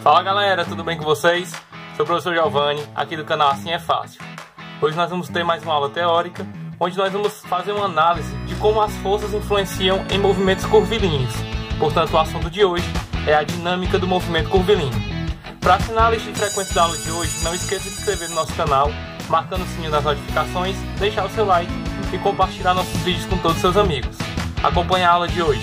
Fala galera, tudo bem com vocês? Sou o professor Giovanni, aqui do canal Assim é Fácil. Hoje nós vamos ter mais uma aula teórica, onde nós vamos fazer uma análise de como as forças influenciam em movimentos curvilíneos. Portanto, o assunto de hoje é a dinâmica do movimento curvilíneo. Para assinar a lista de frequência da aula de hoje, não esqueça de se inscrever no nosso canal, marcando o sininho das notificações, deixar o seu like e compartilhar nossos vídeos com todos os seus amigos. Acompanhe a aula de hoje.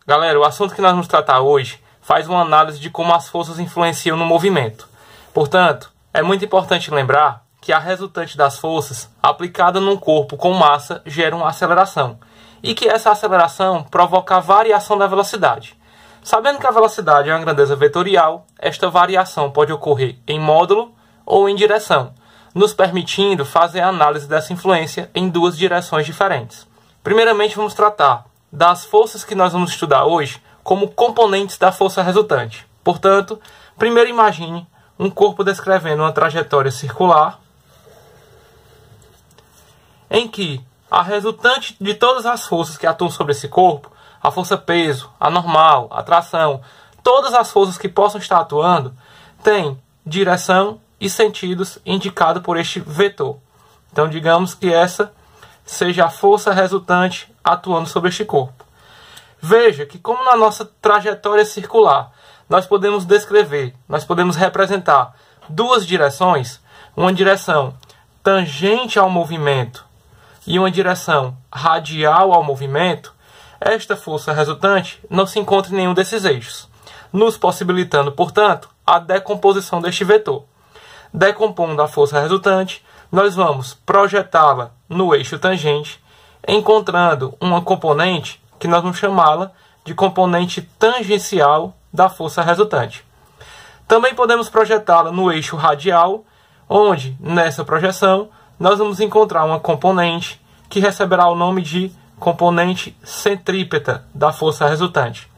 Galera, o assunto que nós vamos tratar hoje faz uma análise de como as forças influenciam no movimento. Portanto, é muito importante lembrar que a resultante das forças aplicada num corpo com massa gera uma aceleração e que essa aceleração provoca a variação da velocidade. Sabendo que a velocidade é uma grandeza vetorial, esta variação pode ocorrer em módulo ou em direção, nos permitindo fazer a análise dessa influência em duas direções diferentes. Primeiramente, vamos tratar das forças que nós vamos estudar hoje como componentes da força resultante. Portanto, primeiro imagine um corpo descrevendo uma trajetória circular em que a resultante de todas as forças que atuam sobre esse corpo, a força peso, a normal, a tração, todas as forças que possam estar atuando, têm direção e sentidos indicados por este vetor. Então, digamos que essa seja a força resultante atuando sobre este corpo. Veja que como na nossa trajetória circular, nós podemos descrever, nós podemos representar duas direções, uma direção tangente ao movimento e uma direção radial ao movimento, esta força resultante não se encontra em nenhum desses eixos, nos possibilitando, portanto, a decomposição deste vetor. Decompondo a força resultante, nós vamos projetá-la no eixo tangente, encontrando uma componente que nós vamos chamá-la de componente tangencial da força resultante. Também podemos projetá-la no eixo radial, onde, nessa projeção, nós vamos encontrar uma componente que receberá o nome de componente centrípeta da força resultante.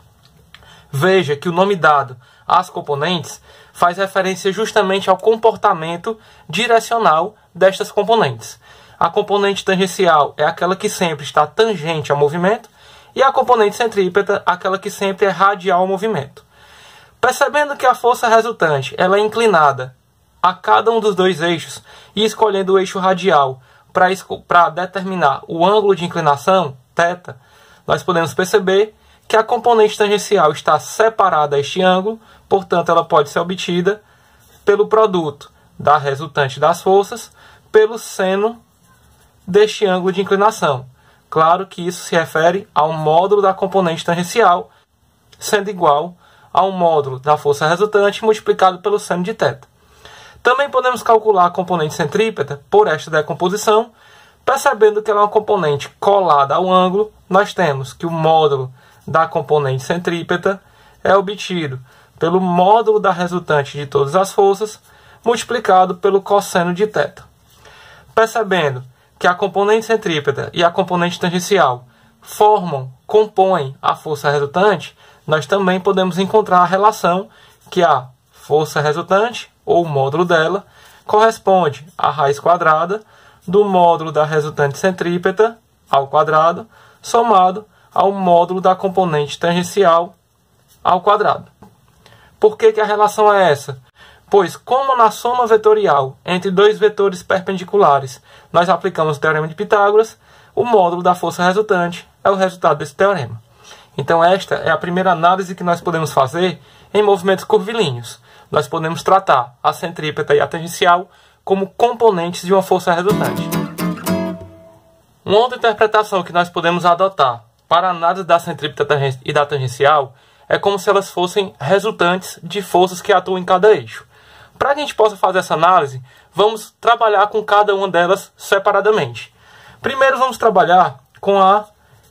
Veja que o nome dado às componentes faz referência justamente ao comportamento direcional destas componentes. A componente tangencial é aquela que sempre está tangente ao movimento e a componente centrípeta aquela que sempre é radial ao movimento. Percebendo que a força resultante ela é inclinada a cada um dos dois eixos e escolhendo o eixo radial para determinar o ângulo de inclinação, θ, nós podemos perceber que a componente tangencial está separada a este ângulo, portanto ela pode ser obtida pelo produto da resultante das forças pelo seno deste ângulo de inclinação. Claro que isso se refere ao módulo da componente tangencial, sendo igual ao módulo da força resultante multiplicado pelo seno de θ. Também podemos calcular a componente centrípeta por esta decomposição, percebendo que ela é uma componente colada ao ângulo. Nós temos que o módulo da componente centrípeta é obtido pelo módulo da resultante de todas as forças multiplicado pelo cosseno de θ. Percebendo que a componente centrípeta e a componente tangencial compõem a força resultante, nós também podemos encontrar a relação que a força resultante, ou o módulo dela, corresponde à raiz quadrada do módulo da resultante centrípeta ao quadrado, somado ao módulo da componente tangencial ao quadrado. Por que a relação é essa? Pois, como na soma vetorial entre dois vetores perpendiculares nós aplicamos o teorema de Pitágoras, o módulo da força resultante é o resultado desse teorema. Então esta é a primeira análise que nós podemos fazer em movimentos curvilíneos. Nós podemos tratar a centrípeta e a tangencial como componentes de uma força resultante. Uma outra interpretação que nós podemos adotar para a análise da centrípeta e da tangencial é como se elas fossem resultantes de forças que atuam em cada eixo. Para que a gente possa fazer essa análise, vamos trabalhar com cada uma delas separadamente. Primeiro vamos trabalhar com a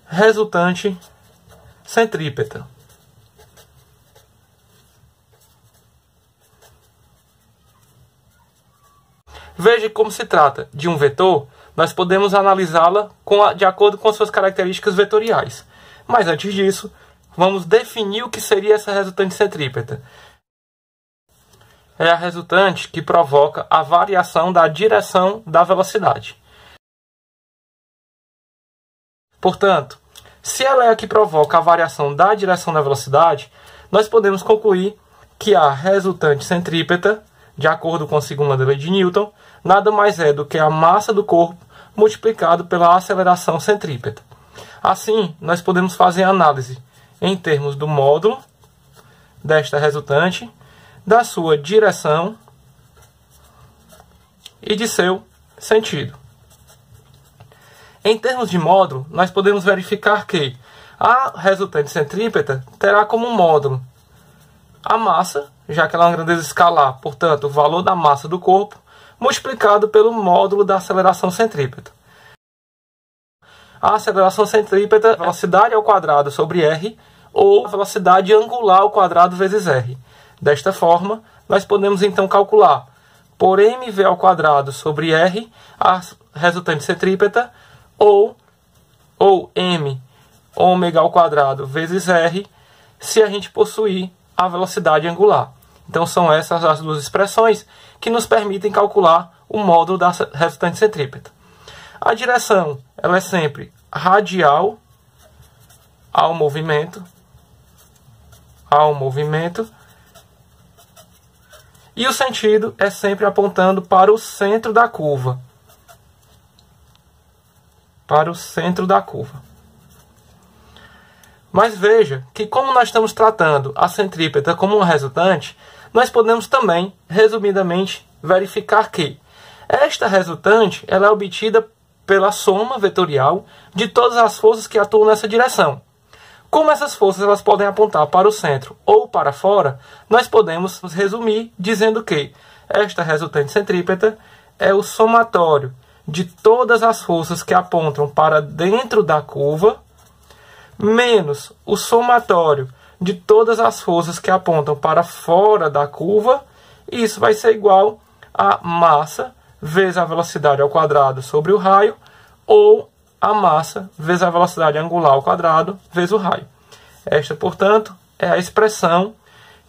resultante centrípeta. Veja como se trata de um vetor, nós podemos analisá-la de acordo com as suas características vetoriais. Mas antes disso, vamos definir o que seria essa resultante centrípeta. É a resultante que provoca a variação da direção da velocidade. Portanto, se ela é a que provoca a variação da direção da velocidade, nós podemos concluir que a resultante centrípeta, de acordo com a segunda lei de Newton, nada mais é do que a massa do corpo multiplicado pela aceleração centrípeta. Assim, nós podemos fazer a análise em termos do módulo desta resultante, da sua direção e de seu sentido. Em termos de módulo, nós podemos verificar que a resultante centrípeta terá como módulo a massa, já que ela é uma grandeza escalar, portanto, o valor da massa do corpo, multiplicado pelo módulo da aceleração centrípeta. A aceleração centrípeta é a velocidade ao quadrado sobre r, ou a velocidade angular ao quadrado vezes r. Desta forma, nós podemos então calcular por mv ao quadrado sobre r a resultante centrípeta, ou m ômega ao quadrado vezes r, se a gente possuir a velocidade angular. Então são essas as duas expressões que nos permitem calcular o módulo da resultante centrípeta. A direção ela é sempre radial ao movimento, e o sentido é sempre apontando para o centro da curva. Mas veja que, como nós estamos tratando a centrípeta como uma resultante, nós podemos também, resumidamente, verificar que esta resultante ela é obtida pela soma vetorial de todas as forças que atuam nessa direção. Como essas forças elas podem apontar para o centro ou para fora, nós podemos resumir dizendo que esta resultante centrípeta é o somatório de todas as forças que apontam para dentro da curva, menos o somatório de todas as forças que apontam para fora da curva, e isso vai ser igual a massa vezes a velocidade ao quadrado sobre o raio, ou a massa vezes a velocidade angular ao quadrado vezes o raio. Esta, portanto, é a expressão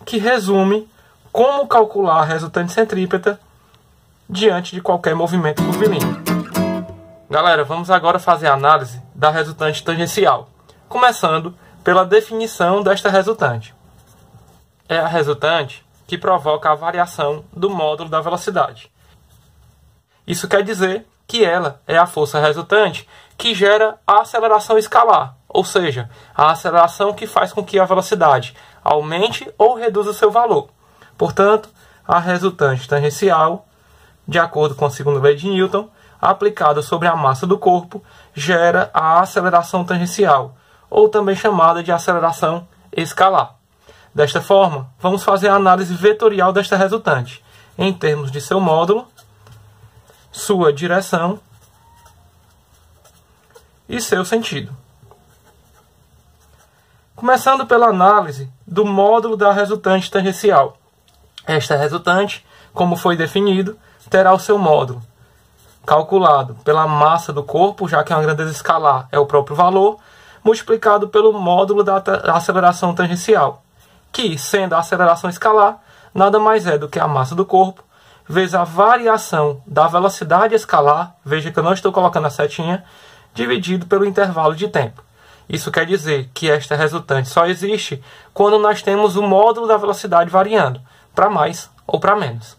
que resume como calcular a resultante centrípeta diante de qualquer movimento curvilíneo. Galera, vamos agora fazer a análise da resultante tangencial, começando pela definição desta resultante. É a resultante que provoca a variação do módulo da velocidade. Isso quer dizer que ela é a força resultante que gera a aceleração escalar, ou seja, a aceleração que faz com que a velocidade aumente ou reduza o seu valor. Portanto, a resultante tangencial, de acordo com a segunda lei de Newton, aplicada sobre a massa do corpo, gera a aceleração tangencial, ou também chamada de aceleração escalar. Desta forma, vamos fazer a análise vetorial desta resultante, em termos de seu módulo, sua direção e seu sentido. Começando pela análise do módulo da resultante tangencial. Esta resultante, como foi definido, terá o seu módulo calculado pela massa do corpo, já que a grandeza escalar é o próprio valor, multiplicado pelo módulo da aceleração tangencial, que, sendo a aceleração escalar, nada mais é do que a massa do corpo, vezes a variação da velocidade escalar, veja que eu não estou colocando a setinha, dividido pelo intervalo de tempo. Isso quer dizer que esta resultante só existe quando nós temos o módulo da velocidade variando, para mais ou para menos.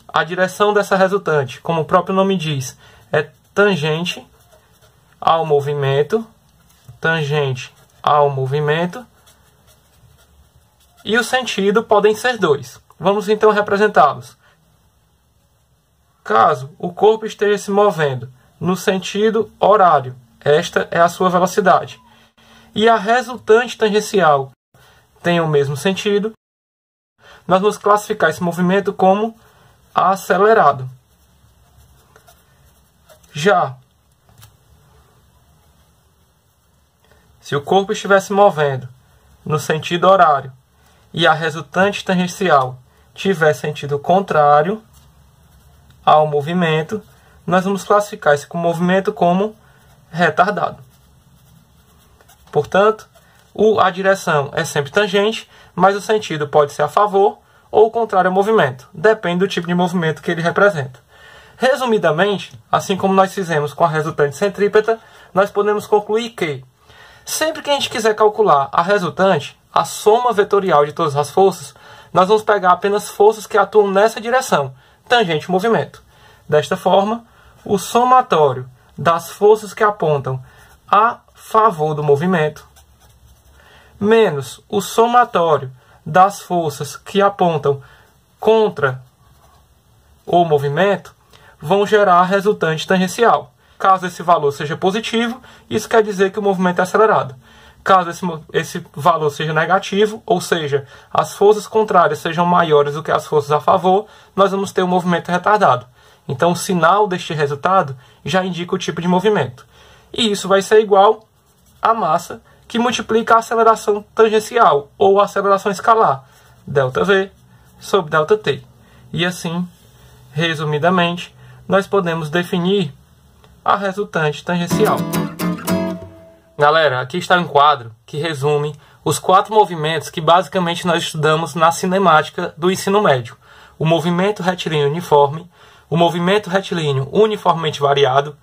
A direção dessa resultante, como o próprio nome diz, é tangente ao movimento, e o sentido podem ser dois. Vamos então representá-los. Caso o corpo esteja se movendo no sentido horário, esta é a sua velocidade, e a resultante tangencial tem o mesmo sentido, nós vamos classificar esse movimento como acelerado. Já se o corpo estiver se movendo no sentido horário e a resultante tangencial tiver sentido contrário ao movimento, nós vamos classificar esse movimento como retardado. Portanto, a direção é sempre tangente, mas o sentido pode ser a favor ou contrário ao movimento. Depende do tipo de movimento que ele representa. Resumidamente, assim como nós fizemos com a resultante centrípeta, nós podemos concluir que, sempre que a gente quiser calcular a resultante, a soma vetorial de todas as forças, nós vamos pegar apenas forças que atuam nessa direção, tangente ao movimento. Desta forma, o somatório das forças que apontam a favor do movimento, menos o somatório das forças que apontam contra o movimento, vão gerar a resultante tangencial. Caso esse valor seja positivo, isso quer dizer que o movimento é acelerado. Caso esse valor seja negativo, ou seja, as forças contrárias sejam maiores do que as forças a favor, nós vamos ter um movimento retardado. Então, o sinal deste resultado já indica o tipo de movimento. E isso vai ser igual à massa que multiplica a aceleração tangencial, ou a aceleração escalar, ΔV sobre ΔT. E assim, resumidamente, nós podemos definir a resultante tangencial. Galera, aqui está um quadro que resume os 4 movimentos que basicamente nós estudamos na cinemática do ensino médio. O movimento retilíneo uniforme, o movimento retilíneo uniformemente variado,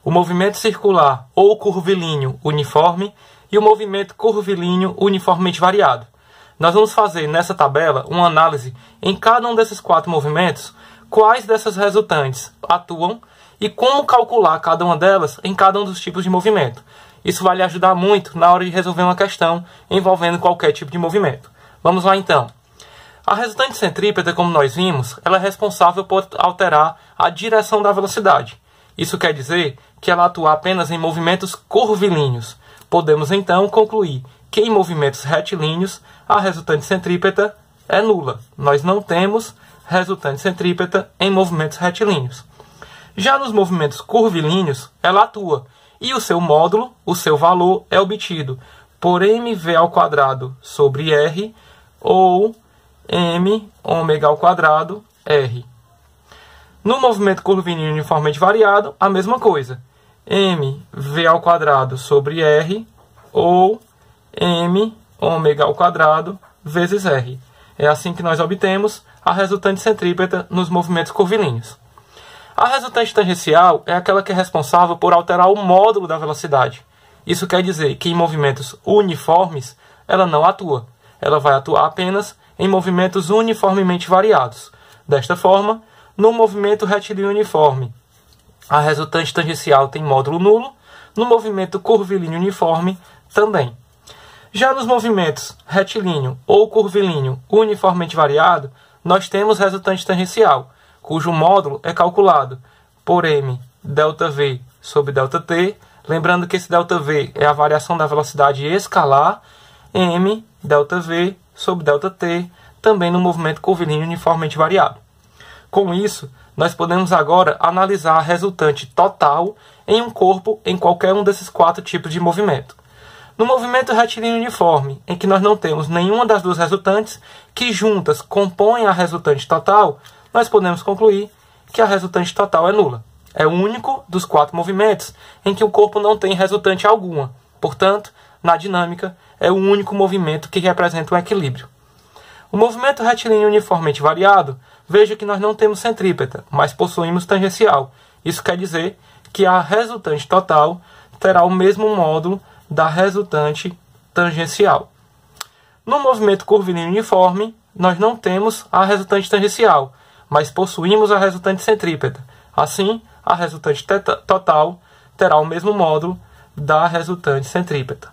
o movimento circular ou curvilíneo uniforme e o movimento curvilíneo uniformemente variado. Nós vamos fazer nessa tabela uma análise em cada um desses 4 movimentos, quais dessas resultantes atuam e como calcular cada uma delas em cada um dos tipos de movimento. Isso vai lhe ajudar muito na hora de resolver uma questão envolvendo qualquer tipo de movimento. Vamos lá então. A resultante centrípeta, como nós vimos, ela é responsável por alterar a direção da velocidade. Isso quer dizer que ela atua apenas em movimentos curvilíneos. Podemos então concluir que em movimentos retilíneos a resultante centrípeta é nula. Nós não temos resultante centrípeta em movimentos retilíneos. Já nos movimentos curvilíneos, ela atua, e o seu módulo, o seu valor, é obtido por mv² sobre r, ou m ω² r. No movimento curvilíneo uniformemente variado, a mesma coisa, mv² sobre r, ou m ω² vezes r. É assim que nós obtemos a resultante centrípeta nos movimentos curvilíneos. A resultante tangencial é aquela que é responsável por alterar o módulo da velocidade. Isso quer dizer que em movimentos uniformes ela não atua. Ela vai atuar apenas em movimentos uniformemente variados. Desta forma, no movimento retilíneo uniforme, a resultante tangencial tem módulo nulo. No movimento curvilíneo uniforme, também. Já nos movimentos retilíneo ou curvilíneo uniformemente variado, nós temos resultante tangencial, cujo módulo é calculado por m ΔV sobre ΔT. Lembrando que esse ΔV é a variação da velocidade escalar, m ΔV sobre ΔT, também no movimento curvilíneo uniformemente variado. Com isso, nós podemos agora analisar a resultante total em um corpo em qualquer um desses 4 tipos de movimento. No movimento retilíneo uniforme, em que nós não temos nenhuma das duas resultantes, que juntas compõem a resultante total, nós podemos concluir que a resultante total é nula. É o único dos 4 movimentos em que o corpo não tem resultante alguma. Portanto, na dinâmica, é o único movimento que representa um equilíbrio. O movimento retilíneo uniformemente variado, veja que nós não temos centrípeta, mas possuímos tangencial. Isso quer dizer que a resultante total terá o mesmo módulo da resultante tangencial. No movimento curvilíneo uniforme, nós não temos a resultante tangencial, mas possuímos a resultante centrípeta. Assim, a resultante total terá o mesmo módulo da resultante centrípeta.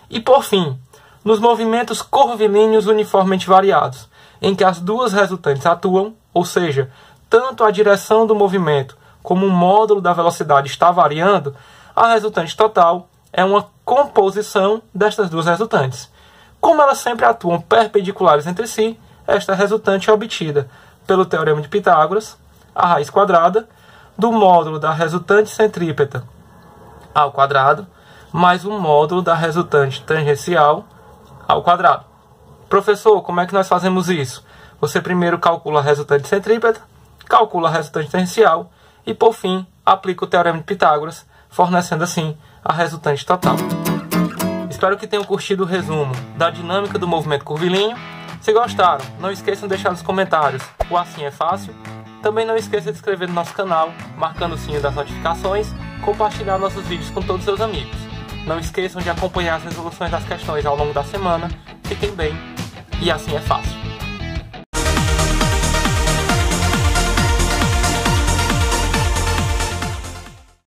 E por fim, nos movimentos curvilíneos uniformemente variados, em que as duas resultantes atuam, ou seja, tanto a direção do movimento como o módulo da velocidade está variando, a resultante total é uma composição destas duas resultantes. Como elas sempre atuam perpendiculares entre si, esta resultante é obtida pelo teorema de Pitágoras, a raiz quadrada do módulo da resultante centrípeta ao quadrado, mais o módulo da resultante tangencial ao quadrado. Professor, como é que nós fazemos isso? Você primeiro calcula a resultante centrípeta, calcula a resultante tangencial e, por fim, aplica o teorema de Pitágoras, fornecendo assim a resultante total. Espero que tenham curtido o resumo da dinâmica do movimento curvilíneo. Se gostaram, não esqueçam de deixar nos comentários o assim é fácil. Também não esqueça de se inscrever no nosso canal, marcando o sininho das notificações, compartilhar nossos vídeos com todos os seus amigos. Não esqueçam de acompanhar as resoluções das questões ao longo da semana. Fiquem bem, e assim é fácil.